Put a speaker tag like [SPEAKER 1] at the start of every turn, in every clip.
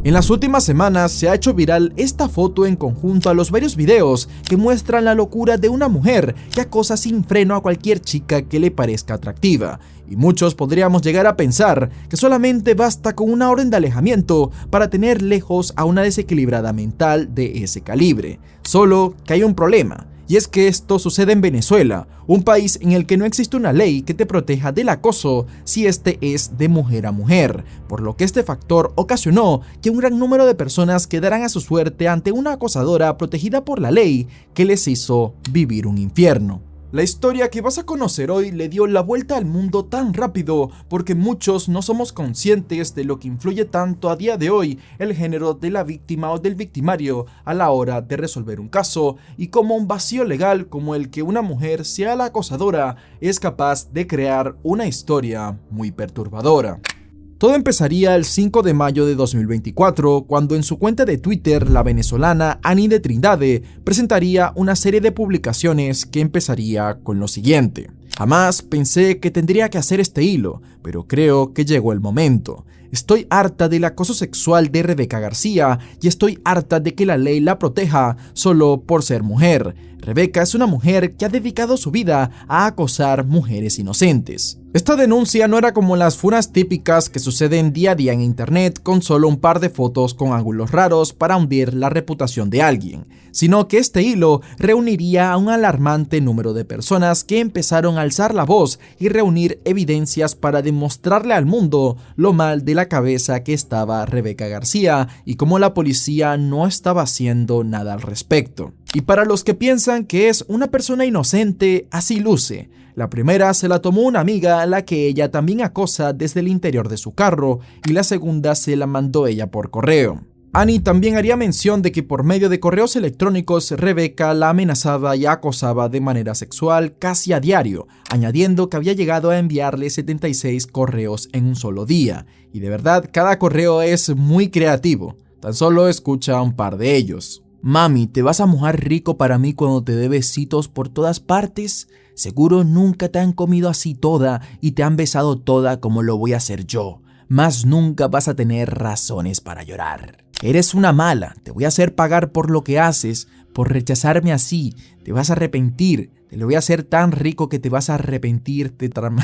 [SPEAKER 1] En las últimas semanas se ha hecho viral esta foto en conjunto a los varios videos que muestran la locura de una mujer que acosa sin freno a cualquier chica que le parezca atractiva. Y muchos podríamos llegar a pensar que solamente basta con una orden de alejamiento para tener lejos a una desequilibrada mental de ese calibre. Solo que hay un problema. Y es que esto sucede en Venezuela, un país en el que no existe una ley que te proteja del acoso si este es de mujer a mujer, por lo que este factor ocasionó que un gran número de personas quedaran a su suerte ante una acosadora protegida por la ley que les hizo vivir un infierno. La historia que vas a conocer hoy le dio la vuelta al mundo tan rápido porque muchos no somos conscientes de lo que influye tanto a día de hoy el género de la víctima o del victimario a la hora de resolver un caso y cómo un vacío legal como el que una mujer sea la acosadora es capaz de crear una historia muy perturbadora. Todo empezaría el 5 de mayo de 2024, cuando en su cuenta de Twitter la venezolana Ani de Trindade presentaría una serie de publicaciones que empezaría con lo siguiente. Jamás pensé que tendría que hacer este hilo, pero creo que llegó el momento. Estoy harta del acoso sexual de Rebeca García y estoy harta de que la ley la proteja solo por ser mujer. Rebeca es una mujer que ha dedicado su vida a acosar mujeres inocentes. Esta denuncia no era como las funas típicas que suceden día a día en internet con solo un par de fotos con ángulos raros para hundir la reputación de alguien, sino que este hilo reuniría a un alarmante número de personas que empezaron a alzar la voz y reunir evidencias para demostrarle al mundo lo mal de la cabeza que estaba Rebeca García y cómo la policía no estaba haciendo nada al respecto. Y para los que piensan que es una persona inocente, así luce. La primera se la tomó una amiga a la que ella también acosa desde el interior de su carro y la segunda se la mandó ella por correo. Ani también haría mención de que por medio de correos electrónicos Rebeca la amenazaba y acosaba de manera sexual casi a diario, añadiendo que había llegado a enviarle 76 correos en un solo día. Y de verdad, cada correo es muy creativo. Tan solo escucha un par de ellos. Mami, ¿te vas a mojar rico para mí cuando te dé besitos por todas partes? Seguro nunca te han comido así toda y te han besado toda como lo voy a hacer yo. Más nunca vas a tener razones para llorar. Eres una mala, te voy a hacer pagar por lo que haces, por rechazarme así. Te vas a arrepentir. Te lo voy a hacer tan rico que te vas a arrepentir de tratarme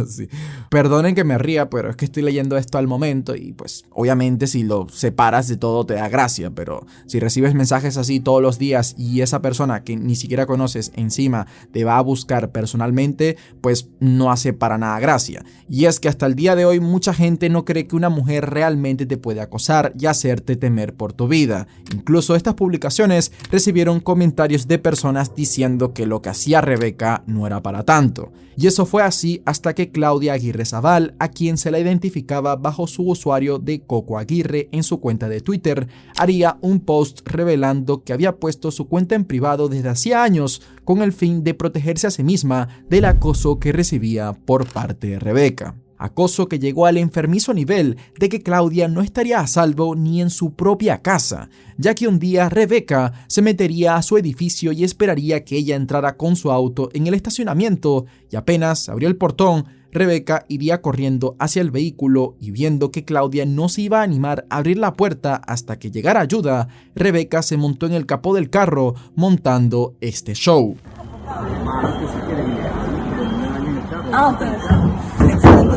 [SPEAKER 1] así. Perdonen que me ría, pero es que estoy leyendo esto al momento y pues obviamente si lo separas de todo te da gracia, pero si recibes mensajes así todos los días y esa persona que ni siquiera conoces encima te va a buscar personalmente, pues no hace para nada gracia. Y es que hasta el día de hoy mucha gente no cree que una mujer realmente te puede acosar y hacerte temer por tu vida. Incluso estas publicaciones recibieron comentarios de personas diciendo que lo que hacía Rebeca no era para tanto. Y eso fue así hasta que Claudia Aguirre Zaval, a quien se la identificaba bajo su usuario de Coco Aguirre en su cuenta de Twitter, haría un post revelando que había puesto su cuenta en privado desde hacía años con el fin de protegerse a sí misma del acoso que recibía por parte de Rebeca. Acoso que llegó al enfermizo nivel de que Claudia no estaría a salvo ni en su propia casa, ya que un día Rebeca se metería a su edificio y esperaría que ella entrara con su auto en el estacionamiento y apenas abrió el portón, Rebeca iría corriendo hacia el vehículo y viendo que Claudia no se iba a animar a abrir la puerta hasta que llegara ayuda, Rebeca se montó en el capó del carro montando este show.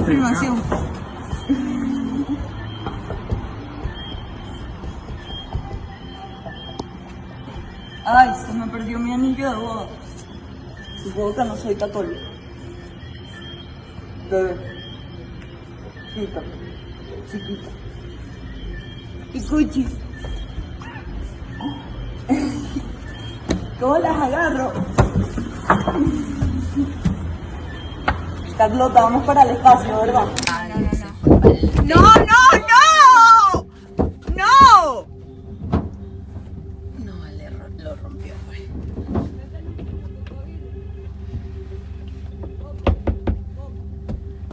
[SPEAKER 2] Confirmación. Ay, se me perdió mi anillo de boda. Supongo que no soy católico. Bebé. Chiquita. Chiquita. Y cuchis. ¿Cómo las agarro? Carlota, vamos para el espacio, ¿verdad?
[SPEAKER 3] ¡No, no, no! ¡No!
[SPEAKER 2] No, lo rompió, güey.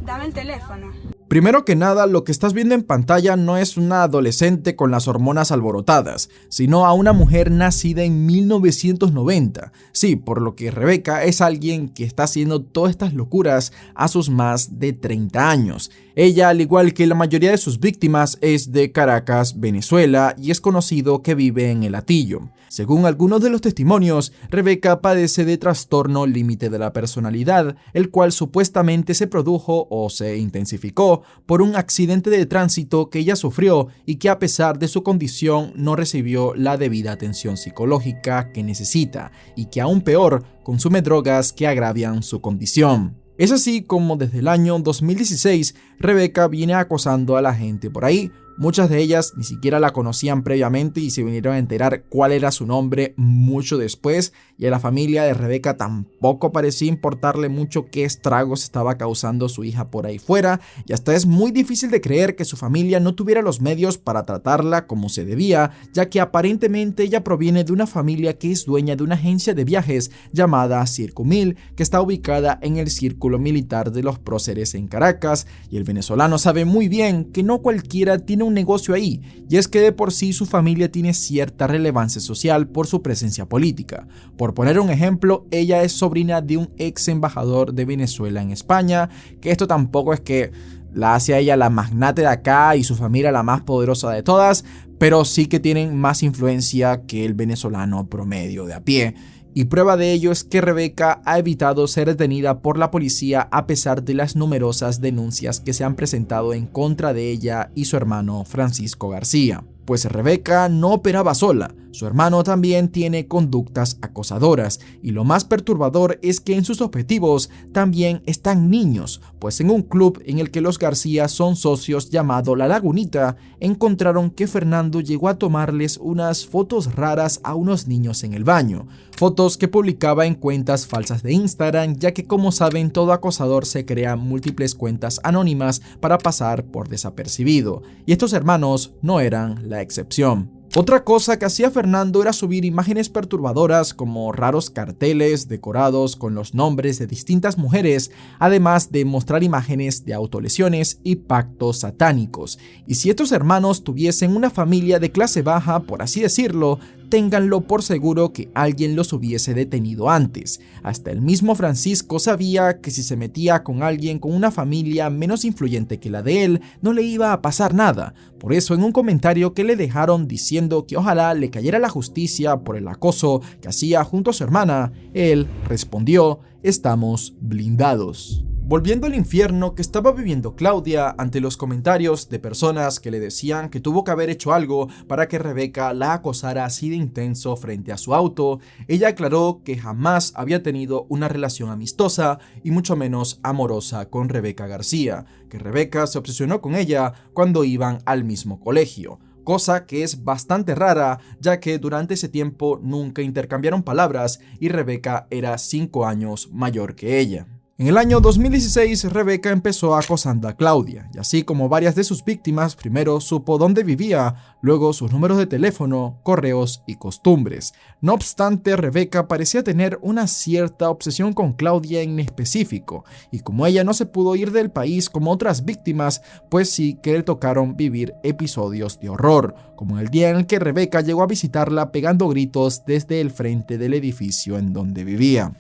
[SPEAKER 3] Dame el teléfono.
[SPEAKER 1] Primero que nada, lo que estás viendo en pantalla no es una adolescente con las hormonas alborotadas, sino a una mujer nacida en 1990. Sí, por lo que Rebeca es alguien que está haciendo todas estas locuras a sus más de 30 años. Ella, al igual que la mayoría de sus víctimas, es de Caracas, Venezuela, y es conocido que vive en El Hatillo. Según algunos de los testimonios, Rebeca padece de trastorno límite de la personalidad, el cual supuestamente se produjo o se intensificó por un accidente de tránsito que ella sufrió y que, a pesar de su condición, no recibió la debida atención psicológica que necesita, y que aún peor, consume drogas que agravian su condición. Es así como desde el año 2016 Rebeca viene acosando a la gente por ahí. Muchas de ellas ni siquiera la conocían previamente y se vinieron a enterar cuál era su nombre mucho después, y a la familia de Rebeca tampoco parecía importarle mucho qué estragos estaba causando su hija por ahí fuera, y hasta es muy difícil de creer que su familia no tuviera los medios para tratarla como se debía, ya que aparentemente ella proviene de una familia que es dueña de una agencia de viajes llamada Circumil, que está ubicada en el Círculo Militar de los Próceres en Caracas, y el venezolano sabe muy bien que no cualquiera tiene un negocio ahí, y es que de por sí su familia tiene cierta relevancia social por su presencia política. Por poner un ejemplo, ella es sobrina de un ex embajador de Venezuela en España, que esto tampoco es que la hace a ella la magnate de acá y su familia la más poderosa de todas, pero sí que tienen más influencia que el venezolano promedio de a pie. Y prueba de ello es que Rebeca ha evitado ser detenida por la policía a pesar de las numerosas denuncias que se han presentado en contra de ella y su hermano Francisco García. Pues Rebeca no operaba sola, su hermano también tiene conductas acosadoras, y lo más perturbador es que en sus objetivos también están niños, pues en un club en el que los García son socios llamado La Lagunita, encontraron que Fernando llegó a tomarles unas fotos raras a unos niños en el baño, fotos que publicaba en cuentas falsas de Instagram, ya que, como saben, todo acosador se crea múltiples cuentas anónimas para pasar por desapercibido, y estos hermanos no eran la excepción. Otra cosa que hacía Fernando era subir imágenes perturbadoras como raros carteles decorados con los nombres de distintas mujeres, además de mostrar imágenes de autolesiones y pactos satánicos. Y si estos hermanos tuviesen una familia de clase baja, por así decirlo, ténganlo por seguro que alguien los hubiese detenido antes. Hasta el mismo Francisco sabía que si se metía con alguien con una familia menos influyente que la de él, no le iba a pasar nada. Por eso, en un comentario que le dejaron diciendo que ojalá le cayera la justicia por el acoso que hacía junto a su hermana, él respondió: "Estamos blindados". Volviendo al infierno que estaba viviendo Claudia ante los comentarios de personas que le decían que tuvo que haber hecho algo para que Rebeca la acosara así de intenso frente a su auto, ella aclaró que jamás había tenido una relación amistosa y mucho menos amorosa con Rebeca García, que Rebeca se obsesionó con ella cuando iban al mismo colegio. Cosa que es bastante rara, ya que durante ese tiempo nunca intercambiaron palabras y Rebeca era 5 años mayor que ella. En el año 2016, Rebeca empezó acosando a Claudia, y así como varias de sus víctimas, primero supo dónde vivía, luego sus números de teléfono, correos y costumbres. No obstante, Rebeca parecía tener una cierta obsesión con Claudia en específico, y como ella no se pudo ir del país como otras víctimas, pues sí que le tocaron vivir episodios de horror, como el día en el que Rebeca llegó a visitarla pegando gritos desde el frente del edificio en donde vivía.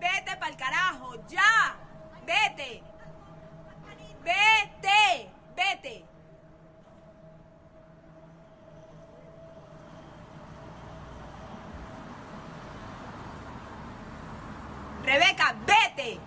[SPEAKER 3] Vete pa'l carajo, ya. Vete. Rebeca, vete.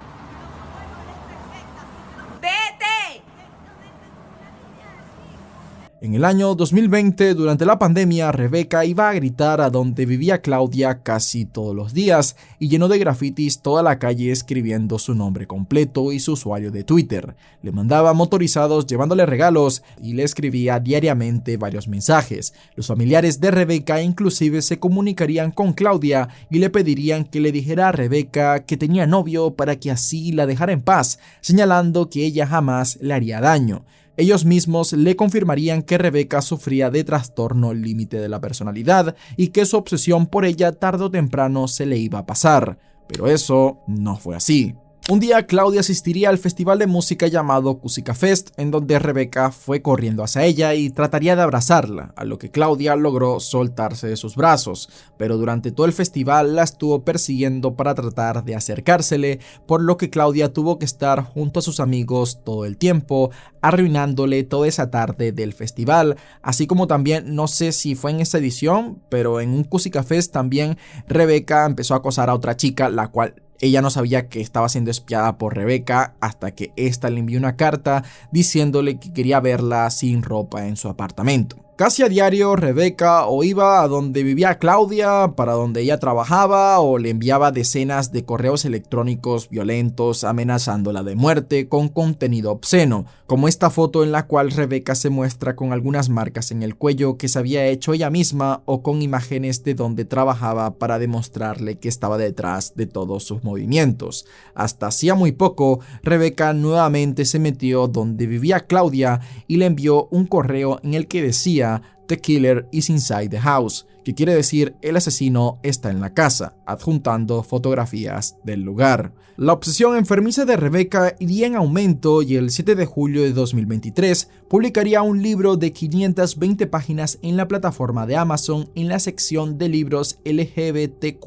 [SPEAKER 1] En el año 2020, durante la pandemia, Rebeca iba a gritar a donde vivía Claudia casi todos los días y llenó de grafitis toda la calle escribiendo su nombre completo y su usuario de Twitter. Le mandaba motorizados llevándole regalos y le escribía diariamente varios mensajes. Los familiares de Rebeca inclusive se comunicarían con Claudia y le pedirían que le dijera a Rebeca que tenía novio para que así la dejara en paz, señalando que ella jamás le haría daño. Ellos mismos le confirmarían que Rebeca sufría de trastorno límite de la personalidad y que su obsesión por ella tarde o temprano se le iba a pasar, pero eso no fue así. Un día Claudia asistiría al festival de música llamado Cusica Fest, en donde Rebeca fue corriendo hacia ella y trataría de abrazarla, a lo que Claudia logró soltarse de sus brazos, pero durante todo el festival la estuvo persiguiendo para tratar de acercársele, por lo que Claudia tuvo que estar junto a sus amigos todo el tiempo, arruinándole toda esa tarde del festival, así como también, no sé si fue en esta edición, pero en un Cusica Fest también Rebeca empezó a acosar a otra chica, la cual ella no sabía que estaba siendo espiada por Rebeca hasta que ésta le envió una carta diciéndole que quería verla sin ropa en su apartamento. Casi a diario Rebeca o iba a donde vivía Claudia, para donde ella trabajaba, o le enviaba decenas de correos electrónicos violentos amenazándola de muerte con contenido obsceno, como esta foto en la cual Rebeca se muestra con algunas marcas en el cuello que se había hecho ella misma o con imágenes de donde trabajaba para demostrarle que estaba detrás de todos sus movimientos. Hasta hacía muy poco, Rebeca nuevamente se metió donde vivía Claudia y le envió un correo en el que decía "The killer is inside the house", que quiere decir el asesino está en la casa, adjuntando fotografías del lugar. La obsesión enfermiza de Rebeca iría en aumento y el 7 de julio de 2023 publicaría un libro de 520 páginas en la plataforma de Amazon en la sección de libros LGBTQ+,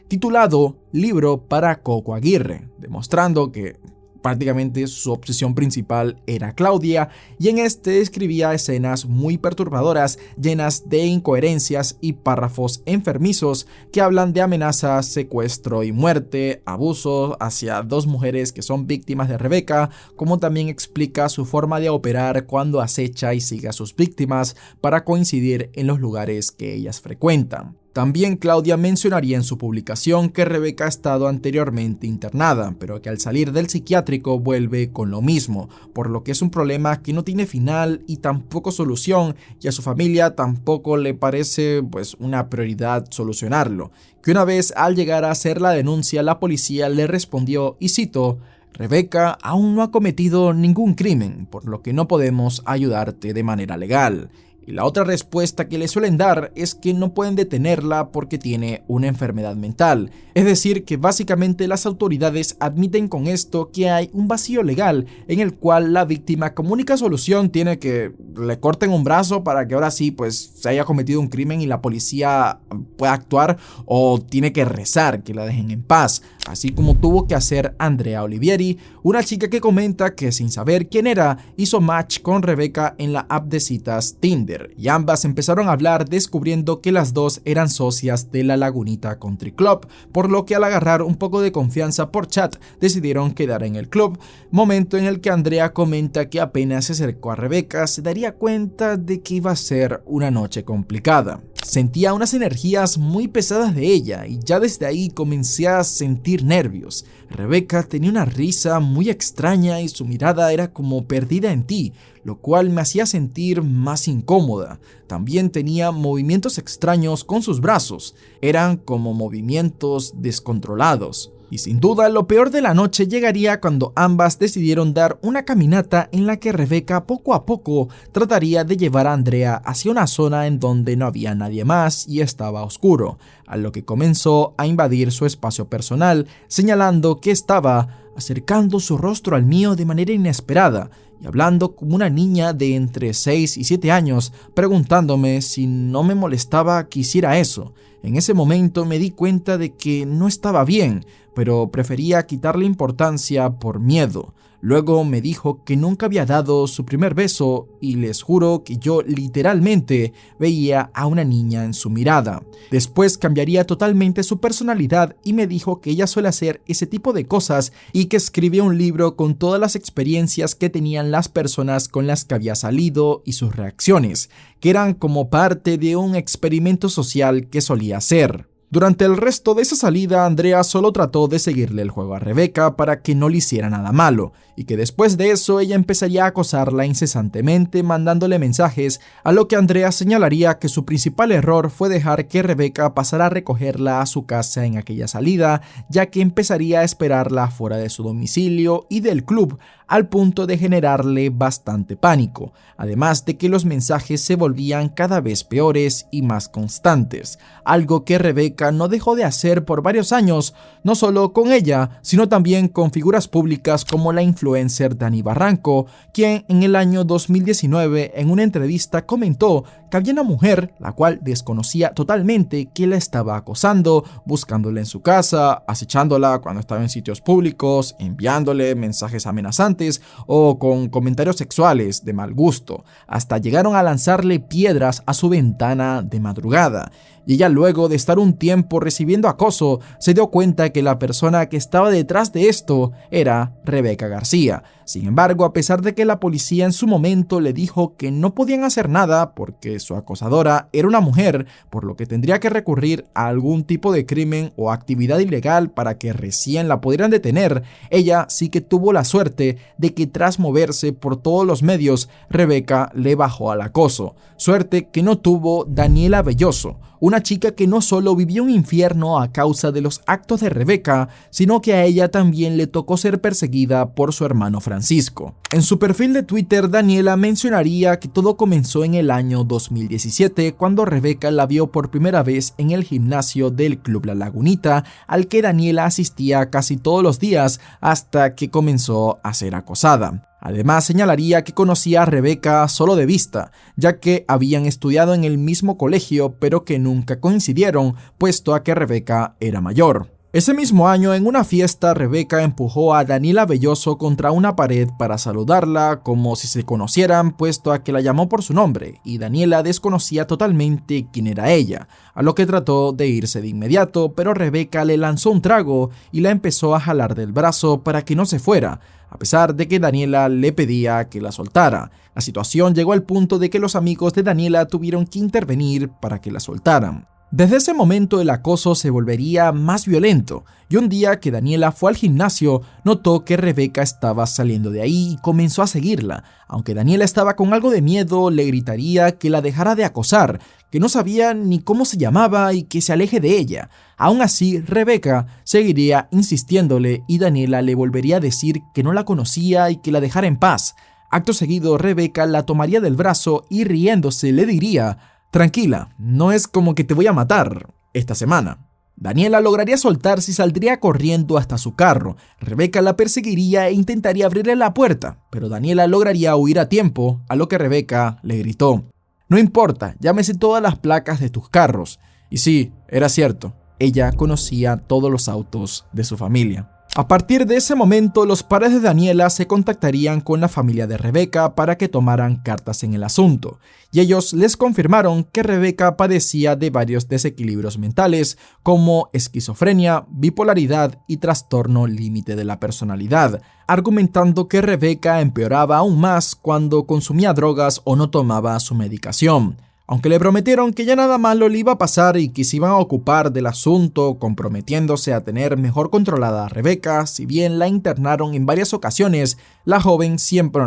[SPEAKER 1] titulado Libro para Coco Aguirre, demostrando que prácticamente su obsesión principal era Claudia, y en este escribía escenas muy perturbadoras llenas de incoherencias y párrafos enfermizos que hablan de amenazas, secuestro y muerte, abusos hacia dos mujeres que son víctimas de Rebeca, como también explica su forma de operar cuando acecha y sigue a sus víctimas para coincidir en los lugares que ellas frecuentan. También Claudia mencionaría en su publicación que Rebeca ha estado anteriormente internada, pero que al salir del psiquiátrico vuelve con lo mismo, por lo que es un problema que no tiene final y tampoco solución, y a su familia tampoco le parece una prioridad solucionarlo. Que una vez al llegar a hacer la denuncia, la policía le respondió, y cito: "Rebeca aún no ha cometido ningún crimen, por lo que no podemos ayudarte de manera legal". Y la otra respuesta que le suelen dar es que no pueden detenerla porque tiene una enfermedad mental. Es decir, que básicamente las autoridades admiten con esto que hay un vacío legal en el cual la víctima como única solución tiene que le corten un brazo para que ahora sí se haya cometido un crimen y la policía pueda actuar, o tiene que rezar que la dejen en paz, así como tuvo que hacer Andrea Olivieri, una chica que comenta que sin saber quién era hizo match con Rebeca en la app de citas Tinder, y ambas empezaron a hablar descubriendo que las dos eran socias de la Lagunita Country Club, por lo que al agarrar un poco de confianza por chat decidieron quedar en el club, momento en el que Andrea comenta que apenas se acercó a Rebeca se daría cuenta de que iba a ser una noche complicada. Sentía unas energías muy pesadas de ella y ya desde ahí comencé a sentir nervios. Rebeca tenía una risa muy extraña y su mirada era como perdida en ti, lo cual me hacía sentir más incómoda. También tenía movimientos extraños con sus brazos, eran como movimientos descontrolados. Y sin duda lo peor de la noche llegaría cuando ambas decidieron dar una caminata en la que Rebeca poco a poco trataría de llevar a Andrea hacia una zona en donde no había nadie más y estaba oscuro, a lo que comenzó a invadir su espacio personal, señalando que estaba acercando su rostro al mío de manera inesperada y hablando como una niña de entre 6 y 7 años, preguntándome si no me molestaba que hiciera eso. En ese momento me di cuenta de que no estaba bien, pero prefería quitarle importancia por miedo. Luego me dijo que nunca había dado su primer beso y les juro que yo literalmente veía a una niña en su mirada. Después cambiaría totalmente su personalidad y me dijo que ella suele hacer ese tipo de cosas y que escribía un libro con todas las experiencias que tenían las personas con las que había salido y sus reacciones, que eran como parte de un experimento social que solía hacer. Durante el resto de esa salida, Andrea solo trató de seguirle el juego a Rebeca para que no le hiciera nada malo, y que después de eso ella empezaría a acosarla incesantemente mandándole mensajes, a lo que Andrea señalaría que su principal error fue dejar que Rebeca pasara a recogerla a su casa en aquella salida, ya que empezaría a esperarla fuera de su domicilio y del club, al punto de generarle bastante pánico, además de que los mensajes se volvían cada vez peores y más constantes, algo que Rebeca Rebeca no dejó de hacer por varios años, no solo con ella, sino también con figuras públicas como la influencer Dani Barranco, quien en el año 2019 en una entrevista comentó que había una mujer la cual desconocía totalmente que la estaba acosando, buscándola en su casa, acechándola cuando estaba en sitios públicos, enviándole mensajes amenazantes o con comentarios sexuales de mal gusto. Hasta llegaron a lanzarle piedras a su ventana de madrugada. Y ella, luego de estar un tiempo recibiendo acoso, se dio cuenta que la persona que estaba detrás de esto era Rebeca García. Sin embargo, a pesar de que la policía en su momento le dijo que no podían hacer nada porque su acosadora era una mujer, por lo que tendría que recurrir a algún tipo de crimen o actividad ilegal para que recién la pudieran detener, ella sí que tuvo la suerte de que tras moverse por todos los medios, Rebeca le bajó al acoso. Suerte que no tuvo Daniela Belloso, una chica que no solo vivió un infierno a causa de los actos de Rebeca, sino que a ella también le tocó ser perseguida por su hermano Francisco. En su perfil de Twitter, Daniela mencionaría que todo comenzó en el año 2017, cuando Rebeca la vio por primera vez en el gimnasio del Club La Lagunita, al que Daniela asistía casi todos los días hasta que comenzó a ser acosada. Además, señalaría que conocía a Rebeca solo de vista, ya que habían estudiado en el mismo colegio, pero que nunca coincidieron, puesto a que Rebeca era mayor. Ese mismo año, en una fiesta, Rebeca empujó a Daniela Belloso contra una pared para saludarla, como si se conocieran, puesto a que la llamó por su nombre, y Daniela desconocía totalmente quién era ella, a lo que trató de irse de inmediato, pero Rebeca le lanzó un trago y la empezó a jalar del brazo para que no se fuera, a pesar de que Daniela le pedía que la soltara. La situación llegó al punto de que los amigos de Daniela tuvieron que intervenir para que la soltaran. Desde ese momento el acoso se volvería más violento, y un día que Daniela fue al gimnasio, notó que Rebeca estaba saliendo de ahí y comenzó a seguirla. Aunque Daniela estaba con algo de miedo, le gritaría que la dejara de acosar, que no sabía ni cómo se llamaba y que se aleje de ella. Aún así, Rebeca seguiría insistiéndole y Daniela le volvería a decir que no la conocía y que la dejara en paz. Acto seguido, Rebeca la tomaría del brazo y riéndose le diría: «Tranquila, no es como que te voy a matar esta semana». Daniela lograría soltarse y saldría corriendo hasta su carro. Rebeca la perseguiría e intentaría abrirle la puerta, pero Daniela lograría huir a tiempo, a lo que Rebeca le gritó: «No importa, llámese todas las placas de tus carros». Y sí, era cierto, ella conocía todos los autos de su familia. A partir de ese momento, los padres de Daniela se contactarían con la familia de Rebeca para que tomaran cartas en el asunto, y ellos les confirmaron que Rebeca padecía de varios desequilibrios mentales, como esquizofrenia, bipolaridad y trastorno límite de la personalidad, argumentando que Rebeca empeoraba aún más cuando consumía drogas o no tomaba su medicación. Aunque le prometieron que ya nada malo le iba a pasar y que se iban a ocupar del asunto, comprometiéndose a tener mejor controlada a Rebeca, si bien la internaron en varias ocasiones, la joven siempre,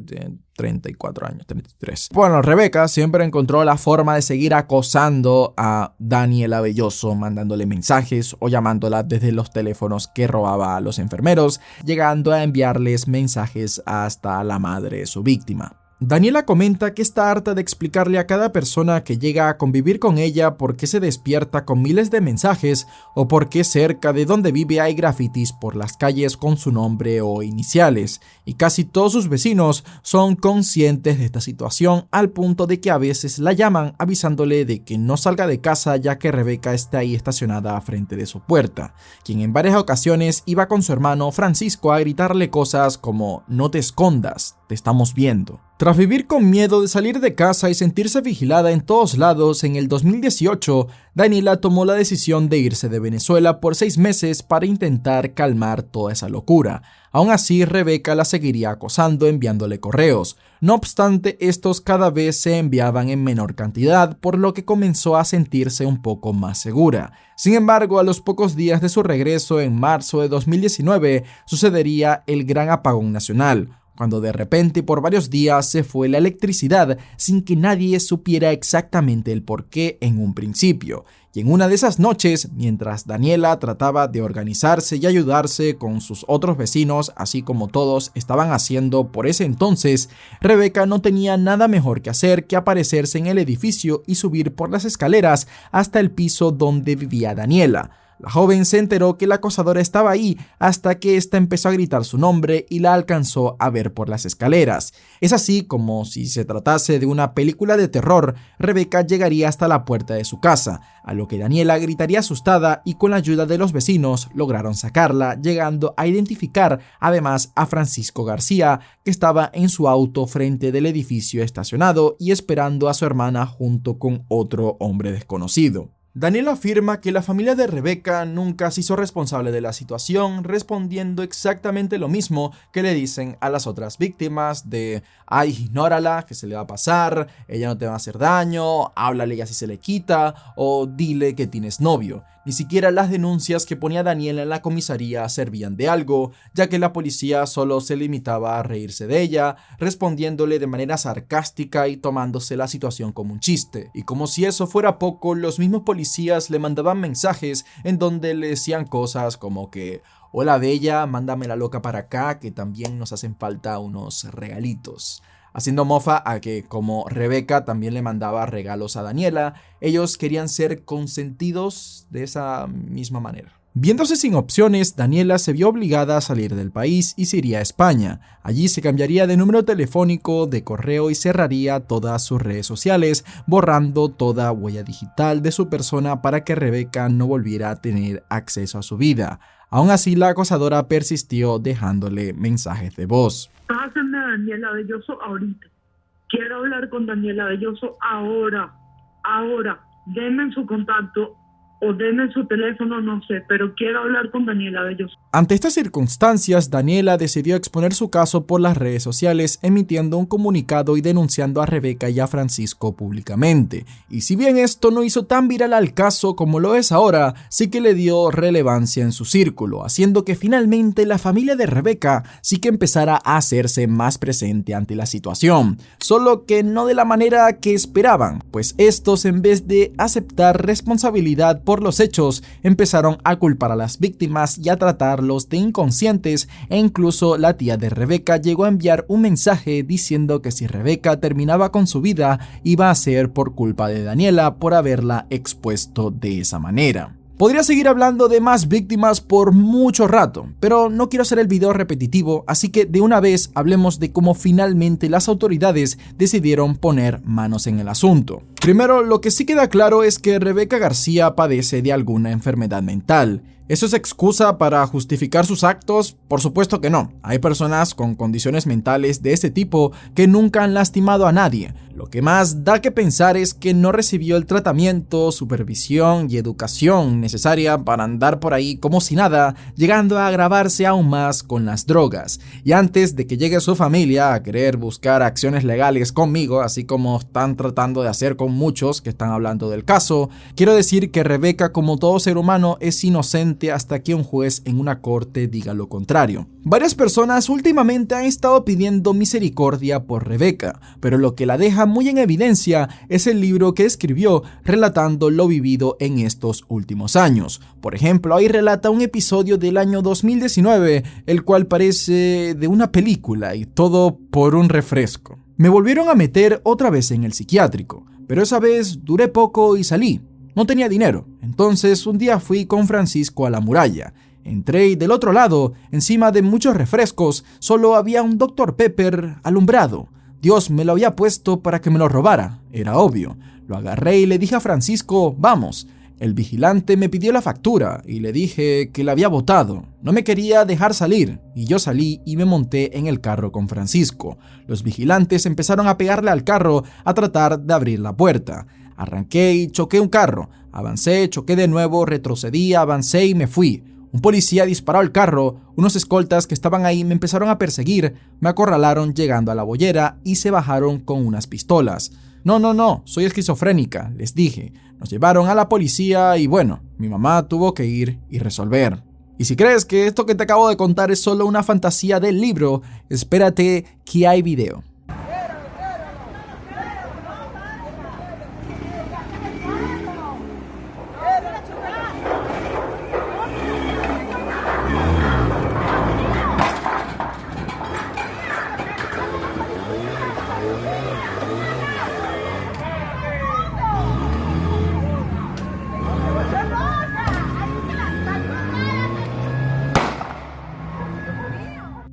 [SPEAKER 1] tiene 34 años, 33. Bueno, Rebeca siempre encontró la forma de seguir acosando a Daniela Belloso, mandándole mensajes o llamándola desde los teléfonos que robaba a los enfermeros, llegando a enviarles mensajes hasta la madre de su víctima. Daniela comenta que está harta de explicarle a cada persona que llega a convivir con ella por qué se despierta con miles de mensajes o por qué cerca de donde vive hay grafitis por las calles con su nombre o iniciales, y casi todos sus vecinos son conscientes de esta situación al punto de que a veces la llaman avisándole de que no salga de casa ya que Rebeca está ahí estacionada frente de su puerta, quien en varias ocasiones iba con su hermano Francisco a gritarle cosas como «No te escondas, te estamos viendo». Tras vivir con miedo de salir de casa y sentirse vigilada en todos lados, en el 2018, Daniela tomó la decisión de irse de Venezuela por 6 meses para intentar calmar toda esa locura. Aún así, Rebeca la seguiría acosando enviándole correos. No obstante, estos cada vez se enviaban en menor cantidad, por lo que comenzó a sentirse un poco más segura. Sin embargo, a los pocos días de su regreso, en marzo de 2019, sucedería el gran apagón nacional. cuando de repente por varios días se fue la electricidad sin que nadie supiera exactamente el porqué en un principio. Y en una de esas noches, mientras Daniela trataba de organizarse y ayudarse con sus otros vecinos, así como todos estaban haciendo por ese entonces, Rebeca no tenía nada mejor que hacer que aparecerse en el edificio y subir por las escaleras hasta el piso donde vivía Daniela. La joven se enteró que la acosadora estaba ahí hasta que ésta empezó a gritar su nombre y la alcanzó a ver por las escaleras. Es así como si se tratase de una película de terror, Rebeca llegaría hasta la puerta de su casa, a lo que Daniela gritaría asustada y con la ayuda de los vecinos lograron sacarla, llegando a identificar además a Francisco García, que estaba en su auto frente del edificio estacionado y esperando a su hermana junto con otro hombre desconocido. Daniela afirma que la familia de Rebeca nunca se hizo responsable de la situación, respondiendo exactamente lo mismo que le dicen a las otras víctimas de ay, ignórala, que se le va a pasar, ella no te va a hacer daño, háblale y así se le quita, o dile que tienes novio. Ni siquiera las denuncias que ponía Daniela en la comisaría servían de algo, ya que la policía solo se limitaba a reírse de ella, respondiéndole de manera sarcástica y tomándose la situación como un chiste. Y como si eso fuera poco, los mismos policías le mandaban mensajes en donde le decían cosas como que hola bella, mándame la loca para acá, que también nos hacen falta unos regalitos. Haciendo mofa a que, como Rebeca también le mandaba regalos a Daniela, ellos querían ser consentidos de esa misma manera. Viéndose sin opciones, Daniela se vio obligada a salir del país y se iría a España. Allí se cambiaría de número telefónico, de correo y cerraría todas sus redes sociales, borrando toda huella digital de su persona para que Rebeca no volviera a tener acceso a su vida. Aún así, la acosadora persistió dejándole mensajes de voz.
[SPEAKER 4] Pásenme a Daniela Belloso ahorita. Quiero hablar con Daniela Belloso ahora. Denme su contacto o denme su teléfono, no sé, pero quiero hablar con Daniela Belloso.
[SPEAKER 1] Ante estas circunstancias, Daniela decidió exponer su caso por las redes sociales, emitiendo un comunicado y denunciando a Rebeca y a Francisco públicamente. Y si bien esto no hizo tan viral al caso como lo es ahora, sí que le dio relevancia en su círculo, haciendo que finalmente la familia de Rebeca sí que empezara a hacerse más presente ante la situación, solo que no de la manera que esperaban, pues estos, en vez de aceptar responsabilidad por los hechos, empezaron a culpar a las víctimas y a tratarlos de inconscientes, e incluso la tía de Rebeca llegó a enviar un mensaje diciendo que si Rebeca terminaba con su vida iba a ser por culpa de Daniela por haberla expuesto de esa manera. Podría seguir hablando de más víctimas por mucho rato, pero no quiero hacer el video repetitivo, así que de una vez hablemos de cómo finalmente las autoridades decidieron poner manos en el asunto. Primero, lo que sí queda claro es que Rebeca García padece de alguna enfermedad mental. ¿Eso es excusa para justificar sus actos? Por supuesto que no. Hay personas con condiciones mentales de este tipo que nunca han lastimado a nadie. Lo que más da que pensar es que no recibió el tratamiento, supervisión y educación necesaria para andar por ahí como si nada, llegando a agravarse aún más con las drogas. Y antes de que llegue su familia a querer buscar acciones legales conmigo, así como están tratando de hacer con muchos que están hablando del caso, quiero decir que Rebeca, como todo ser humano, es inocente hasta que un juez en una corte diga lo contrario. Varias personas últimamente han estado pidiendo misericordia por Rebeca, pero lo que la deja muy en evidencia es el libro que escribió relatando lo vivido en estos últimos años. Por ejemplo, ahí relata un episodio del año 2019, el cual parece de una película, y todo por un refresco. Me volvieron a meter otra vez en el psiquiátrico, pero esa vez duré poco y salí. No tenía dinero, entonces un día fui con Francisco a la muralla. Entré y del otro lado, encima de muchos refrescos, solo había un Dr. Pepper alumbrado. Dios me lo había puesto para que me lo robara, era obvio. Lo agarré y le dije a Francisco, vamos. El vigilante me pidió la factura y le dije que la había botado. No me quería dejar salir y yo salí y me monté en el carro con Francisco. Los vigilantes empezaron a pegarle al carro a tratar de abrir la puerta. Arranqué y choqué un carro. Avancé, choqué de nuevo, retrocedí, avancé y me fui. Un policía disparó al carro. Unos escoltas que estaban ahí me empezaron a perseguir. Me acorralaron llegando a la boyera y se bajaron con unas pistolas. No, soy esquizofrénica, les dije. Nos llevaron a la policía y bueno, mi mamá tuvo que ir y resolver. Y si crees que esto que te acabo de contar es solo una fantasía del libro, espérate que hay video.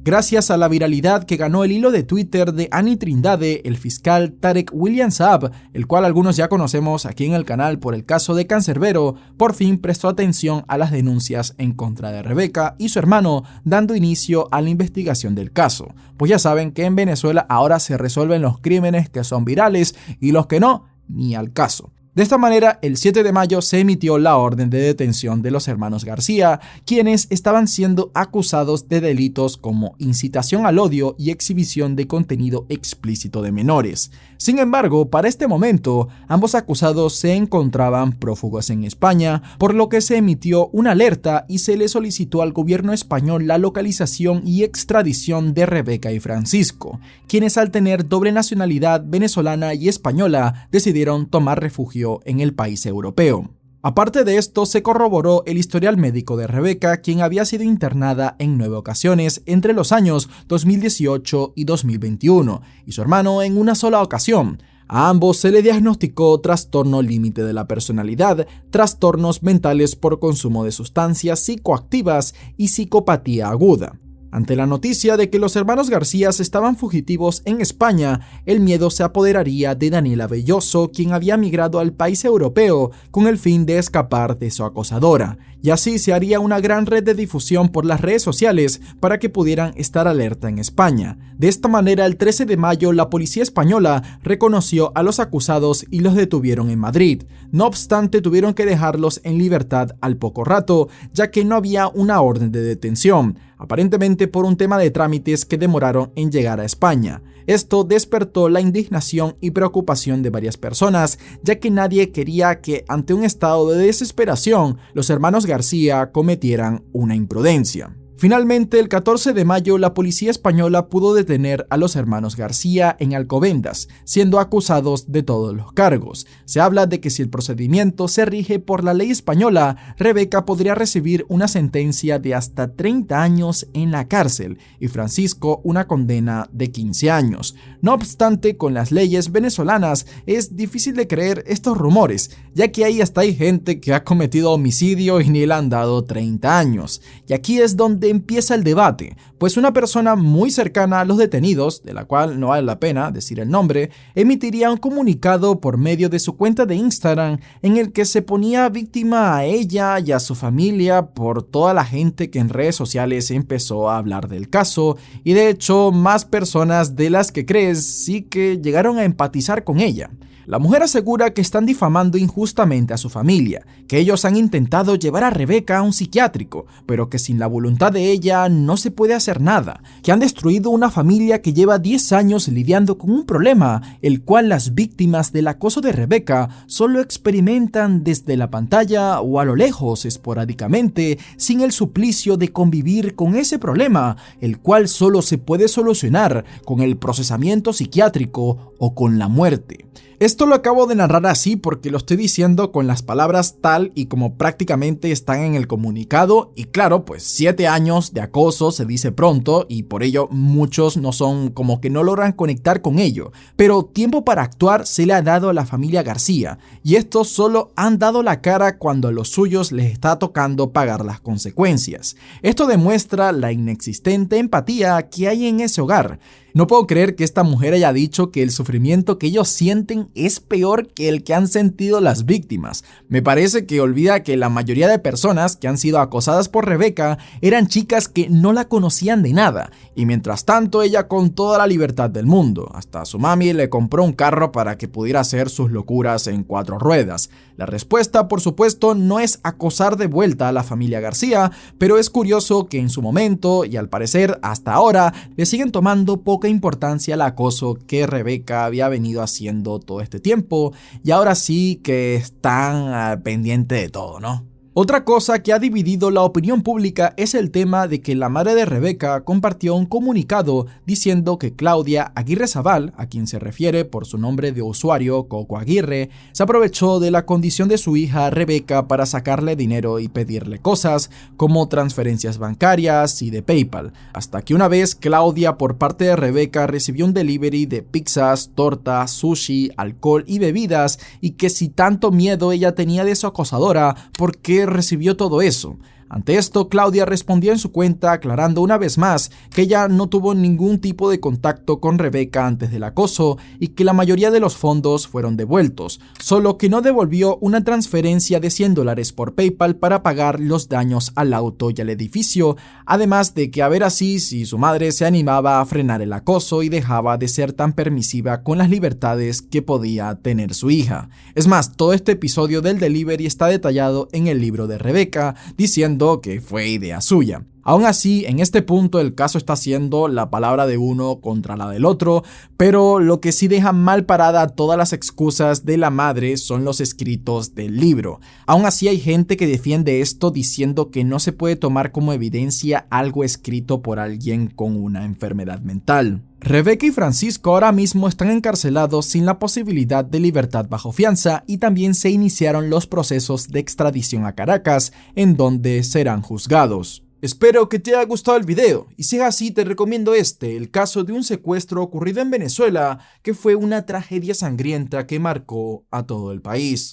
[SPEAKER 1] Gracias a la viralidad que ganó el hilo de Twitter de Annie Trindade, el fiscal Tarek William Saab, el cual algunos ya conocemos aquí en el canal por el caso de Cancerbero, por fin prestó atención a las denuncias en contra de Rebeca y su hermano, dando inicio a la investigación del caso. Pues ya saben que en Venezuela ahora se resuelven los crímenes que son virales y los que no, ni al caso. De esta manera, el 7 de mayo se emitió la orden de detención de los hermanos García, quienes estaban siendo acusados de delitos como incitación al odio y exhibición de contenido explícito de menores. Sin embargo, para este momento, ambos acusados se encontraban prófugos en España, por lo que se emitió una alerta y se le solicitó al gobierno español la localización y extradición de Rebeca y Francisco, quienes al tener doble nacionalidad venezolana y española decidieron tomar refugio en el país europeo. Aparte de esto, se corroboró el historial médico de Rebeca, quien había sido internada en 9 ocasiones entre los años 2018 y 2021, y su hermano en una sola ocasión. A ambos se le diagnosticó trastorno límite de la personalidad, trastornos mentales por consumo de sustancias psicoactivas y psicopatía aguda. Ante la noticia de que los hermanos García estaban fugitivos en España, el miedo se apoderaría de Daniela Belloso, quien había migrado al país europeo con el fin de escapar de su acosadora, y así se haría una gran red de difusión por las redes sociales para que pudieran estar alerta en España. De esta manera, el 13 de mayo, la policía española reconoció a los acusados y los detuvieron en Madrid. No obstante, tuvieron que dejarlos en libertad al poco rato, ya que no había una orden de detención, aparentemente por un tema de trámites que demoraron en llegar a España. Esto despertó la indignación y preocupación de varias personas, ya que nadie quería que, ante un estado de desesperación, los hermanos García cometieran una imprudencia. Finalmente, el 14 de mayo, la policía española pudo detener a los hermanos García en Alcobendas, siendo acusados de todos los cargos. Se habla de que si el procedimiento se rige por la ley española, Rebeca podría recibir una sentencia de hasta 30 años en la cárcel y Francisco una condena de 15 años. No obstante, con las leyes venezolanas es difícil de creer estos rumores, ya que ahí hasta hay gente que ha cometido homicidio y ni le han dado 30 años. Y aquí es donde empieza el debate, pues una persona muy cercana a los detenidos, de la cual no vale la pena decir el nombre, emitiría un comunicado por medio de su cuenta de Instagram en el que se ponía víctima a ella y a su familia por toda la gente que en redes sociales empezó a hablar del caso, y de hecho más personas de las que crees sí que llegaron a empatizar con ella. La mujer asegura que están difamando injustamente a su familia, que ellos han intentado llevar a Rebeca a un psiquiátrico, pero que sin la voluntad de ella no se puede hacer nada, que han destruido una familia que lleva 10 años lidiando con un problema, el cual las víctimas del acoso de Rebeca solo experimentan desde la pantalla o a lo lejos esporádicamente, sin el suplicio de convivir con ese problema, el cual solo se puede solucionar con el procesamiento psiquiátrico o con la muerte. Esto lo acabo de narrar así porque lo estoy diciendo con las palabras tal y como prácticamente están en el comunicado, y claro, pues 7 años de acoso se dice pronto y por ello muchos no son como que no logran conectar con ello, pero tiempo para actuar se le ha dado a la familia García y estos solo han dado la cara cuando a los suyos les está tocando pagar las consecuencias. Esto demuestra la inexistente empatía que hay en ese hogar. No puedo creer que esta mujer haya dicho que el sufrimiento que ellos sienten es peor que el que han sentido las víctimas. Me parece que olvida que la mayoría de personas que han sido acosadas por Rebeca eran chicas que no la conocían de nada, y mientras tanto ella con toda la libertad del mundo. Hasta su mami le compró un carro para que pudiera hacer sus locuras en 4 ruedas. La respuesta, por supuesto, no es acosar de vuelta a la familia García, pero es curioso que en su momento, y al parecer hasta ahora, le siguen tomando poca importancia al acoso que Rebeca había venido haciendo todo este tiempo, y ahora sí que están pendientes de todo, ¿no? Otra cosa que ha dividido la opinión pública es el tema de que la madre de Rebeca compartió un comunicado diciendo que Claudia Aguirre Zabal, a quien se refiere por su nombre de usuario Coco Aguirre, se aprovechó de la condición de su hija Rebeca para sacarle dinero y pedirle cosas como transferencias bancarias y de PayPal, hasta que una vez Claudia por parte de Rebeca recibió un delivery de pizzas, tortas, sushi, alcohol y bebidas, y que si tanto miedo ella tenía de su acosadora, ¿por qué recibió todo eso? Ante esto, Claudia respondió en su cuenta aclarando una vez más que ella no tuvo ningún tipo de contacto con Rebeca antes del acoso y que la mayoría de los fondos fueron devueltos, solo que no devolvió una transferencia de $100 por PayPal para pagar los daños al auto y al edificio, además de que a ver así si su madre se animaba a frenar el acoso y dejaba de ser tan permisiva con las libertades que podía tener su hija. Es más, todo este episodio del delivery está detallado en el libro de Rebeca, diciendo que fue idea suya. Aún así, en este punto el caso está siendo la palabra de uno contra la del otro, pero lo que sí deja mal parada todas las excusas de la madre son los escritos del libro. Aún así hay gente que defiende esto diciendo que no se puede tomar como evidencia algo escrito por alguien con una enfermedad mental. Rebeca y Francisco ahora mismo están encarcelados sin la posibilidad de libertad bajo fianza y también se iniciaron los procesos de extradición a Caracas, en donde serán juzgados. Espero que te haya gustado el video, y si es así te recomiendo el caso de un secuestro ocurrido en Venezuela que fue una tragedia sangrienta que marcó a todo el país.